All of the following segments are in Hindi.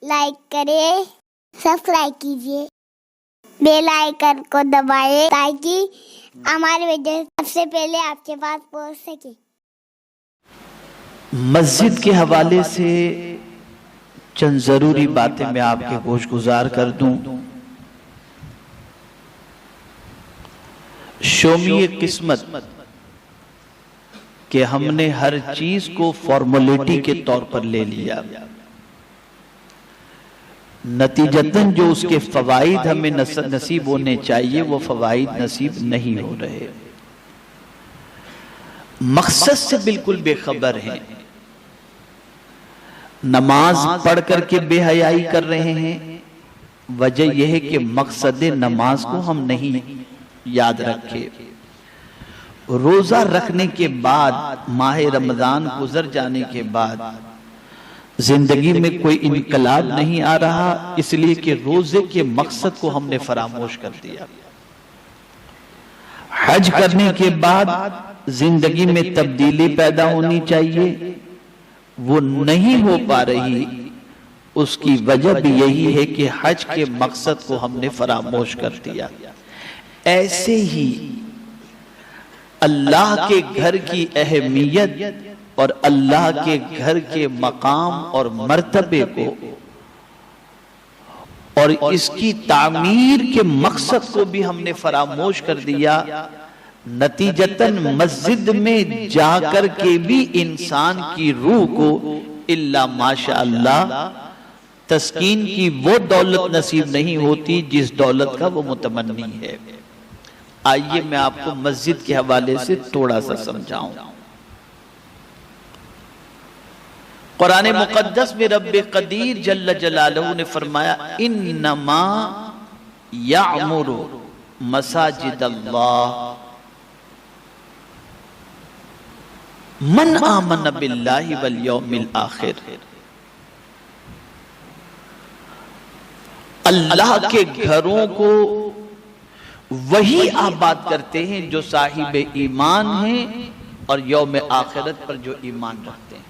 लाइक करें, सब्सक्राइब कीजिए, बेल आइकन को दबाएं ताकि हमारे वीडियो सबसे पहले आपके पास पहुंच सके। मस्जिद के हवाले से चंद जरूरी बातें मैं आपके होश गुजार कर दूं। शोमीय किस्मत कि हमने हर चीज को फॉर्मेलिटी के तौर पर ले लिया, नतीजतन जो उसके फवाइद हमें नसीब होने चाहिए वो फवाइद नसीब नहीं हो रहे। मकसद से बिल्कुल बेखबर हैं। नमाज पढ़ करके बेहयाई कर रहे हैं। वजह यह है कि मकसद नमाज को हम नहीं याद रखे। रोजा रखने के बाद, माह रमजान गुजर जाने के बाद जिंदगी में कोई इनकलाब नहीं आ रहा, इसलिए कि रोजे के मकसद को हमने फरामोश कर दिया। हज करने के बाद जिंदगी में तब्दीली पैदा होनी चाहिए, वो नहीं हो पा रही। उसकी वजह भी यही है कि हज के मकसद को हमने फरामोश कर दिया। ऐसे ही अल्लाह के घर की अहमियत और अल्लाह के घर के मकाम और मर्तबे को और इसकी तामीर के मकसद को भी हमने फरामोश कर दिया। नतीजतन मस्जिद में जाकर के भी इंसान की रूह को इल्ला माशाअल्लाह तस्कीन की वो दौलत नसीब नहीं होती जिस दौलत का वो मुतमन्नी है। आइए मैं आपको मस्जिद के हवाले से थोड़ा सा समझाऊं। कुरान मुकद्दस में रब्बे कदीर जल्ल जलालहू ने फरमाया, इन्नमा यामुरु मसाजिद अल्लाह मन आमन बिल्लाहि वल यौमिल आखिर। अल्लाह के घरों को वही आबाद करते हैं जो साहिब ईमान हैं और यौम आखिरत पर जो ईमान रखते हैं।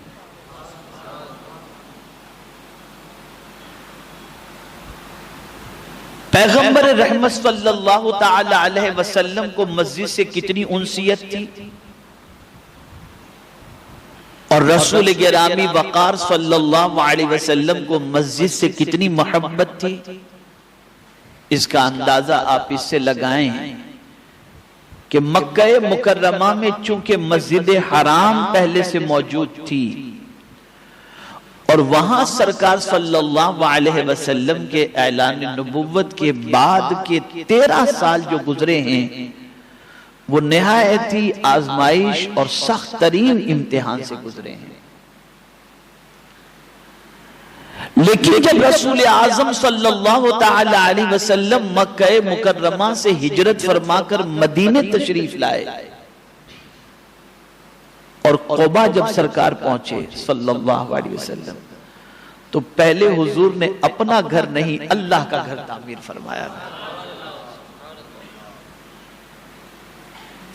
पैगंबर रहमत सल्लल्लाहु ताला अलैहि वसल्लम को मस्जिद से कितनी उनसियत थी और रसूल गिरामी वक़ार सल्लल्लाहु अलैहि वसल्लम को मस्जिद से कितनी मोहब्बत थी, इसका अंदाजा आप इससे लगाएं कि मक्का मुकर्रमा में चूंकि मस्जिद हराम पहले से मौजूद थी और वहां सरकार सल्लल्लाहु अलैहि वसल्लम के ऐलान नबुव्वत के बाद के 13 साल जो गुजरे हैं वो निहायती आजमाइश और सख्त तरीन इम्तिहान से गुजरे हैं। लेकिन जब रसूल आजम सल्लल्लाहु ताला अलैहि वसल्लम मक्का मुकर्रमा से हिजरत फरमाकर मदीने तशरीफ लाए और क़ुबा जब सरकार पहुंचे सल्लल्लाहु अलैहि वसल्लम, तो पहले हुजूर ने अपना घर नहीं अल्लाह का घर तामीर फरमाया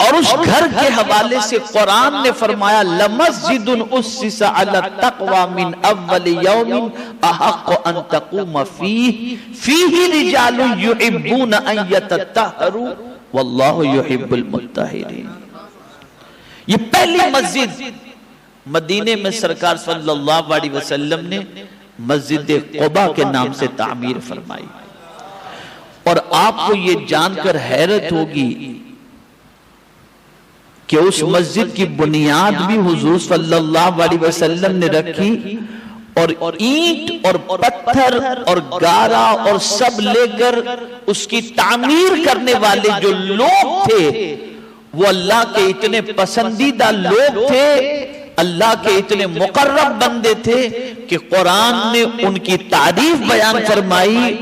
और उस घर के हवाले से कुरान ने फरमाया, लमस्जिदुन उस्सिसा अला तक़वा मिन अव्वल यौमिन अहक़्क़ु अन तक़ूम फ़ीही रिजालुन युहिब्बूना अन यतत्तहरू वल्लाहु युहिब्बुल मुत्तहिरीन। ये पहली मस्जिद मदीने में सरकार सल्लल्लाहु अलैहि वसल्लम ने मस्जिद क़ुबा के नाम से तामीर फरमाई। और आपको ये जानकर हैरत होगी कि उस मस्जिद की बुनियाद भी हुजूर सल्लल्लाहु अलैहि वसल्लम ने रखी और ईंट और पत्थर और गारा और सब लेकर उसकी तामीर करने वाले जो लोग थे वो अल्लाह के इतने पसंदीदा लोग थे, अल्लाह के इतने मुकर्रब बंदे थे कि कुरान ने उनकी तारीफ बयान फरमाई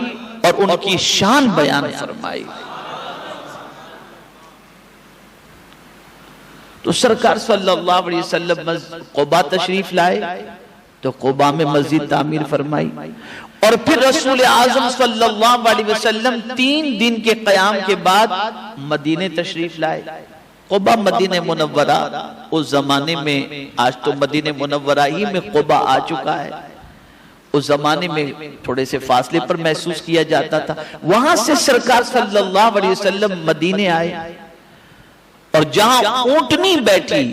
और उनकी शान बयान फरमाई। तो सरकार सल्लल्लाहु अलैहि वसल्लम क़ुबा तशरीफ लाए तो क़ुबा में मस्जिद तामीर फरमाई और फिर रसूल आज़म सल्लल्लाहु अलैहि वसल्लम 3 दिन के क़याम के बाद मदीने तशरीफ लाए। क़ुबा मदीने मुनव्वरा उस जमाने में, आज तो मदीने मुनव्वरा ही में क़ुबा आ चुका है, उस जमाने में थोड़े से फासले पर महसूस किया जाता था। वहां से सरकार सल्लल्लाहु अलैहि वसल्लम मदीने आए और जहां ऊंटनी बैठी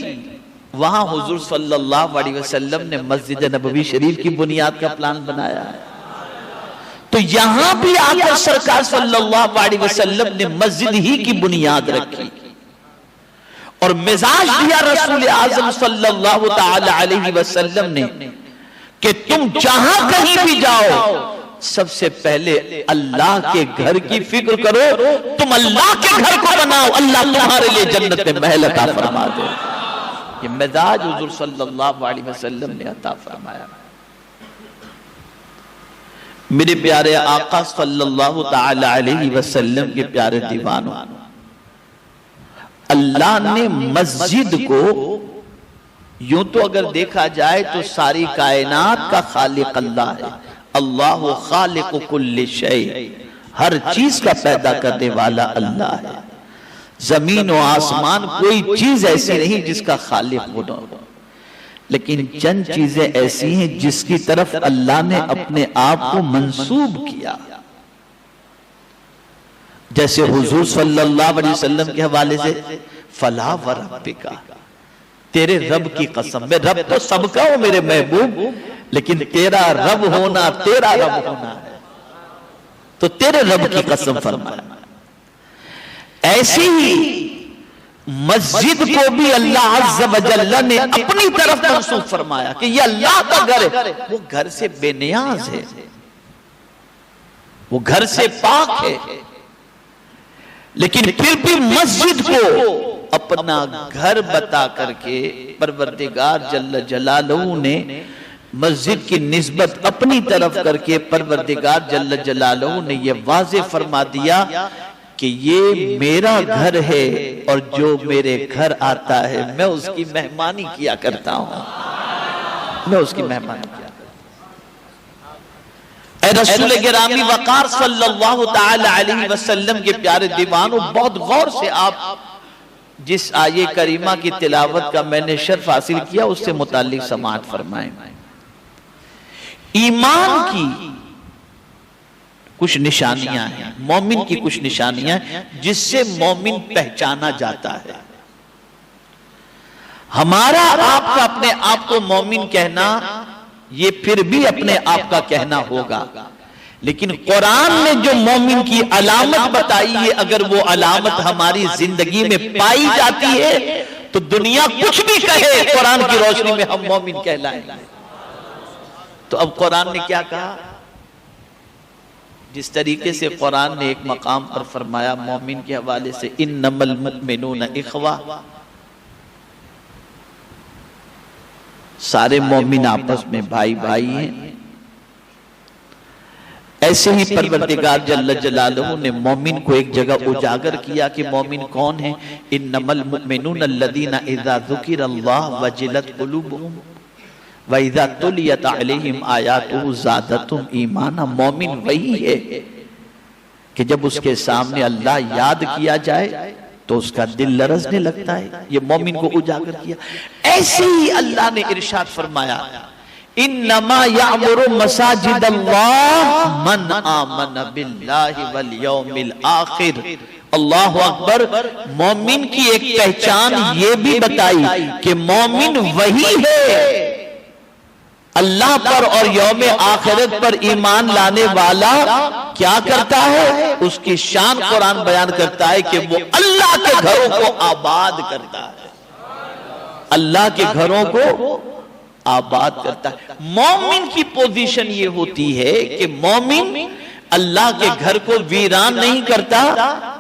वहां हुजूर सल्लल्लाहु अलैहि वसल्लम ने मस्जिद नबवी शरीफ की बुनियाद का प्लान बनाया है। तो यहां भी आकर सरकार सल्लल्लाहु अलैहि वसल्लम ने मस्जिद ही की बुनियाद रखी और मिजाज दिया रसूल आजम सल्लल्लाहु ताला अलैहि वसल्लम ने कि तुम जहां कहीं भी जाओ सबसे पहले अल्लाह के घर की फिक्र करो, तुम अल्लाह के घर को बनाओ, अल्लाह तुम्हारे लिए जन्नत में महल अता फरमा दे। ये मिजाज हुजूर सल्लल्लाहु अलैहि वसल्लम ने अता फरमाया। मेरे प्यारे आका सल्लल्लाहु ताला अलैहि वसल्लम के प्यारे दीवानों, अल्लाह ने मस्जिद को यूं तो अगर देखा जाए तो सारी कायनात का खालिक अल्लाह है। अल्लाह खालिक कुल्ली शै, हर चीज का पैदा करने वाला अल्लाह है। जमीन और आसमान कोई चीज ऐसी नहीं जिसका खालिक वो न हो, लेकिन चंद चीजें ऐसी हैं जिसकी तरफ अल्लाह ने अपने आप को मंसूब किया। जैसे हुजूर सल्लल्लाहु अलैहि वसल्लम के हवाले से फला व रब्बिका, तेरे रब की कसम, मैं रब तो सबका हूं मेरे महबूब, लेकिन तेरा रब होना, तेरा रब होना है, तो तेरे रब की कसम फरमाया। ऐसी ही मस्जिद को भी अल्लाह अज़्ज़ व जल्ल ने अपनी तरफ मंसूब फरमाया कि ये अल्लाह का घर है। वो घर से बेनियाज है, वो घर से पाक है, लेकिन फिर भी मस्जिद को अपना घर बता करके परवरदिगार जल्ल जलालहू ने मस्जिद की निस्बत अपनी तरफ करके परवरदिगार जल्ल जलालहू ने यह वाज़े फरमा दिया कि ये मेरा घर है और जो मेरे घर आता है मैं उसकी मेहमानी किया करता हूं, मैं उसकी मेहमानी किया करता हूं। ऐ रसूल गिरामी वक़ार सल्लल्लाहु ताला अलैहि वसल्लम के प्यारे दीवानों, बहुत गौर से आप जिस आये करीमा की तिलावत का मैंने शर्फ हासिल किया उससे मुताल्लिक समाअत फरमाएं। ईमान की कुछ निशानियां हैं, मोमिन की कुछ निशानियां जिससे मोमिन पहचाना जाता है। हमारा आपका अपने आप को मोमिन कहना ये फिर भी अपने आप का कहना होगा, लेकिन कुरान ने जो मोमिन की अलामत बताई है, अगर वो अलामत हमारी जिंदगी में पाई जाती है तो दुनिया कुछ भी कहे, कुरान की रोशनी में हम मोमिन कहलाएंगे। तो अब कुरान ने क्या कहा? जिस तरीके से कुरान ने एक मकाम पर फरमाया मोमिन के हवाले से, इन्नमल मुमिनून इख्वा, सारे मोमिन आपस में भाई भाई हैं। ऐसे ही परवरदिगार जल्ल जलालहू ने मोमिन को एक जगह उजागर किया कि मोमिन कौन है। इन्नमल मुमिनून अल्लज़ीना इज़ा ज़ुकिरल्लाह वजिलत क़ुलूबुहुम व इज़ा तुलियत अलैहिम आयातुहु ज़ादतहुम ईमाना। मोमिन वही है कि जब उसके सामने अल्लाह याद किया जाए तो उसका दिल लरजने लगता है। ये मोमिन को उजागर किया। ऐसे ही अल्लाह ने इरशाद फरमाया, इन्नमा यामुरु मसाजिदल्लाह मन आमन बिल्लाहि वल यौमिल आखिर। अल्लाहु अकबर। मोमिन की एक पहचान ये भी बताई कि मोमिन वही है अल्लाह पर और यौम आखिरत पर ईमान लाने वाला क्या करता है, उसकी शान कुरान बयान करता है कि वो अल्लाह के घरों को आबाद करता है, अल्लाह के घरों को आबाद करता है। मोमिन की पोजीशन ये होती है कि मोमिन अल्लाह के घर को वीरान नहीं करता,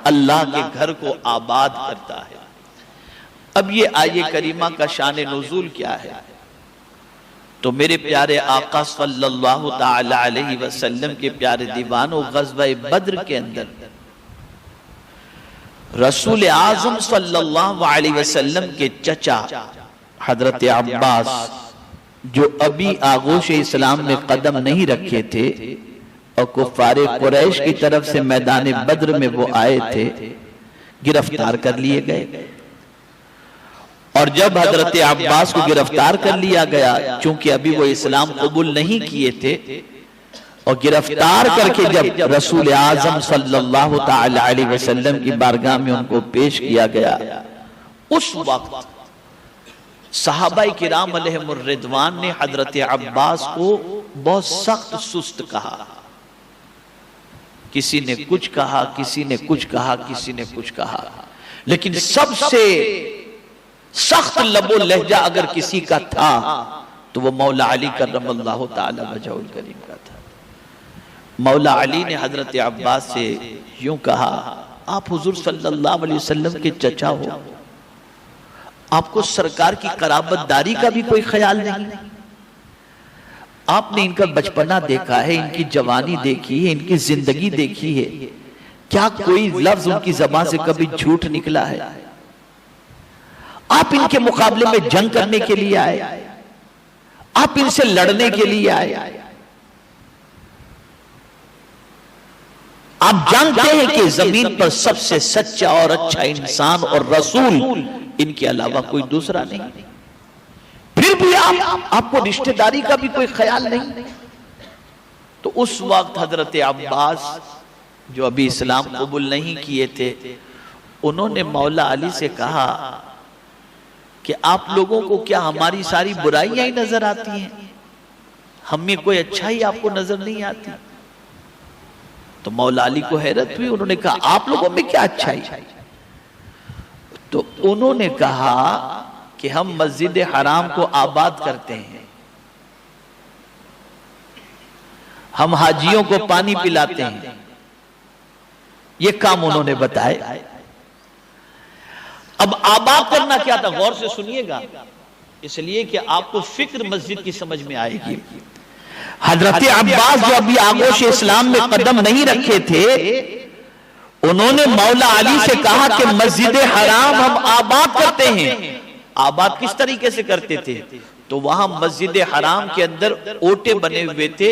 अल्लाह के घर को आबाद करता है। अब ये आये करीमा का शान नुज़ूल क्या है? तो मेरे प्यारे आका सल्लल्लाहु ताला अलैहि वसल्लम के प्यारे दीवानों, ग़ज़वा बद्र के अंदर रसूल आज़म सल्लल्लाहु अलैहि वसल्लम के चचा हजरत अब्बास, जो अभी आगोश इस्लाम में कदम नहीं रखे थे और कुफ़ारे कुरैश की तरफ से मैदान बद्र में वो आए थे, गिरफ्तार कर लिए गए। और जब हजरत अब्बास को गिरफ्तार कर लिया गया, चूंकि अभी वो इस्लाम कबूल नहीं किए थे, और गिरफ्तार करके जब रसूल आजम सल्लल्लाहु ताला अलैहि वसल्लम की बारगाह में उनको पेश किया गया, उस वक्त सहाबाए किराम अलैहिमुर रिदवान ने हजरत अब्बास को बहुत सख्त सुस्त कहा। किसी ने कुछ कहा, किसी ने कुछ कहा, किसी ने कुछ कहा, लेकिन सबसे सख्त लबो लहजा अगर किसी का था तो वो मौला अली करमल्लाहु ताला वजहुल करीम का था। मौला अली ने हजरत अब्बास से यूं कहा, आप हुजूर सल्लल्लाहु अलैहि वसल्लम के चचा हो, आपको सरकार की कराबतदारी का भी कोई ख्याल नहीं? आपने इनका बचपना देखा है, इनकी जवानी देखी है, इनकी जिंदगी देखी है, क्या कोई लफ्ज उनकी ज़बान से कभी झूठ निकला है? आप इनके मुकाबले में जंग करने के लिए आए, आप इनसे लड़ने के लिए आए। आप जानते हैं कि जमीन पर सबसे सच्चा और अच्छा इंसान और रसूल इनके अलावा कोई दूसरा नहीं, फिर भी आपको रिश्तेदारी का भी कोई ख्याल नहीं। तो उस वक्त हजरत अब्बास जो अभी इस्लाम कबूल नहीं किए थे, उन्होंने मौला अली से कहा कि आप लोगों को क्या हमारी सारी बुराइयां ही नजर आती हैं? हम में कोई अच्छाई आपको नजर नहीं आती? तो मौला अली को हैरत हुई। उन्होंने कहा, आप लोगों में क्या अच्छाई? तो उन्होंने कहा कि हम मस्जिद हराम को आबाद करते हैं, हम हाजियों को पानी पिलाते हैं। ये काम उन्होंने बताए। अब आबाद करना क्या था, गौर से सुनिएगा, इसलिए कि आपको फिक्र मस्जिद की समझ में आएगी। हजरत अब्बास जो अभी आगोश इस्लाम में कदम नहीं रखे थे, उन्होंने मौला अली से कहा कि मस्जिद हराम हम आबाद करते हैं। आबाद किस तरीके से करते थे? तो वहां मस्जिद हराम के अंदर ओटे बने हुए थे,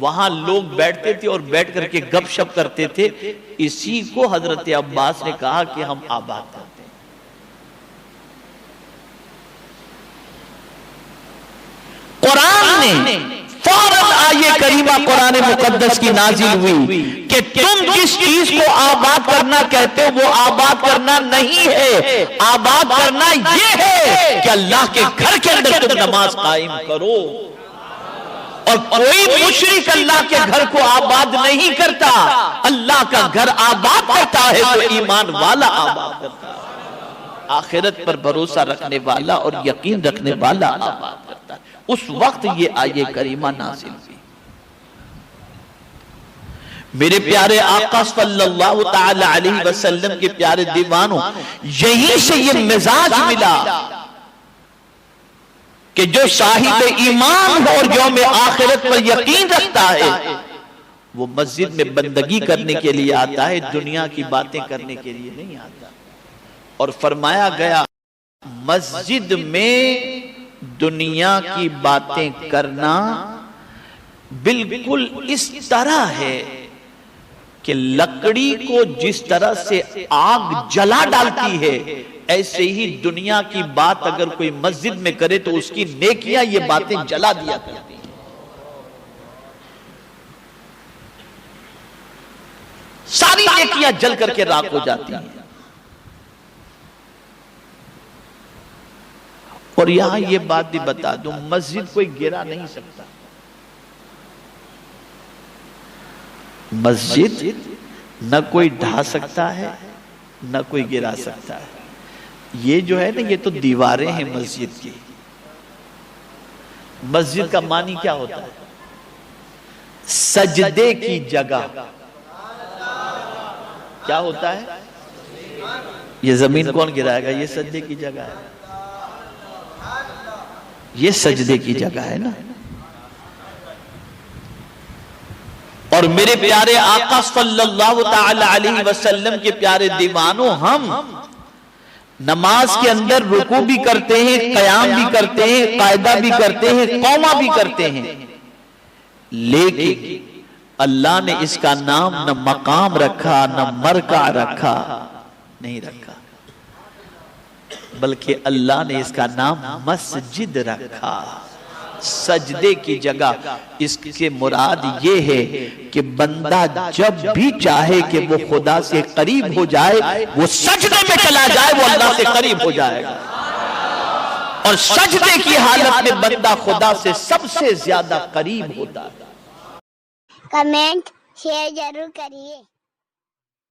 वहां लोग बैठते थे और बैठ करके गपशप करते थे। इसी को हजरत अब्बास ने कहा कि हम आबाद करते हैं। कुरान ने फौरन आये करीमा कुरान मुकद्दस की नाजिल हुई कि तुम जिस चीज को आबाद करना कहते हो वो आबाद करना नहीं है। आबाद करना ये है कि अल्लाह के घर के अंदर तुम नमाज कायम करो। और कोई मुशरिक अल्लाह के घर को आबाद नहीं करता, अल्लाह का घर आबाद करता है तो ईमान वाला आबाद करता है, आखिरत पर भरोसा रखने वाला और यकीन रखने वाला आबाद करता है। उस वक्त ये आये करीमा नाज़िल हुई। मेरे प्यारे आका सल्लल्लाहु ताला अलैहि वसल्लम के प्यारे दीवानों, यहीं से ये मिजाज मिला कि जो साहिब ईमान और यौम आखिरत पर यकीन रखता है वो मस्जिद में बंदगी करने के लिए आता है, दुनिया की बातें करने के लिए नहीं आता। और फरमाया गया मस्जिद में दुनिया की बातें करना बिल्कुल इस तरह है कि लकड़ी को जिस तरह से आग जला डालती है, ऐसे ही दुनिया की बात अगर कोई मस्जिद में करे तो उसकी नेकियां ये बातें जला दिया करती हैं। सारी नेकियां जल करके राख हो जाती हैं। और यहां ये बात भी बता दूं, मस्जिद कोई गिरा नहीं सकता। मस्जिद न कोई ढा सकता है न कोई गिरा सकता है। ये जो है ना, ये तो दीवारें हैं मस्जिद की। मस्जिद का मानी क्या होता है? सजदे की जगह। क्या होता है? ये जमीन कौन गिराएगा? ये सजदे की जगह है, ये सजदे की जगह है ना। और मेरे प्यारे आका सल्लल्लाहु ताला अलैहि वसल्लम के प्यारे दीवानों, हम नमाज के अंदर रुकू भी करते हैं, कयाम भी करते हैं, कायदा भी करते हैं, कौमा भी करते हैं, लेकिन अल्लाह ने इसका नाम न मकाम रखा न मरका रखा, नहीं रखा, बल्कि अल्लाह ने इसका नाम मस्जिद रखा। सजदे की जगह। इसके मुराद ये है कि बंदा जब भी चाहे कि वो खुदा से करीब हो जाए, वो सजदे में चला जाए, वो अल्लाह से करीब हो जाएगा। और सजदे की हालत में बंदा खुदा से सबसे ज्यादा करीब होता है। कमेंट शेयर जरूर करिए।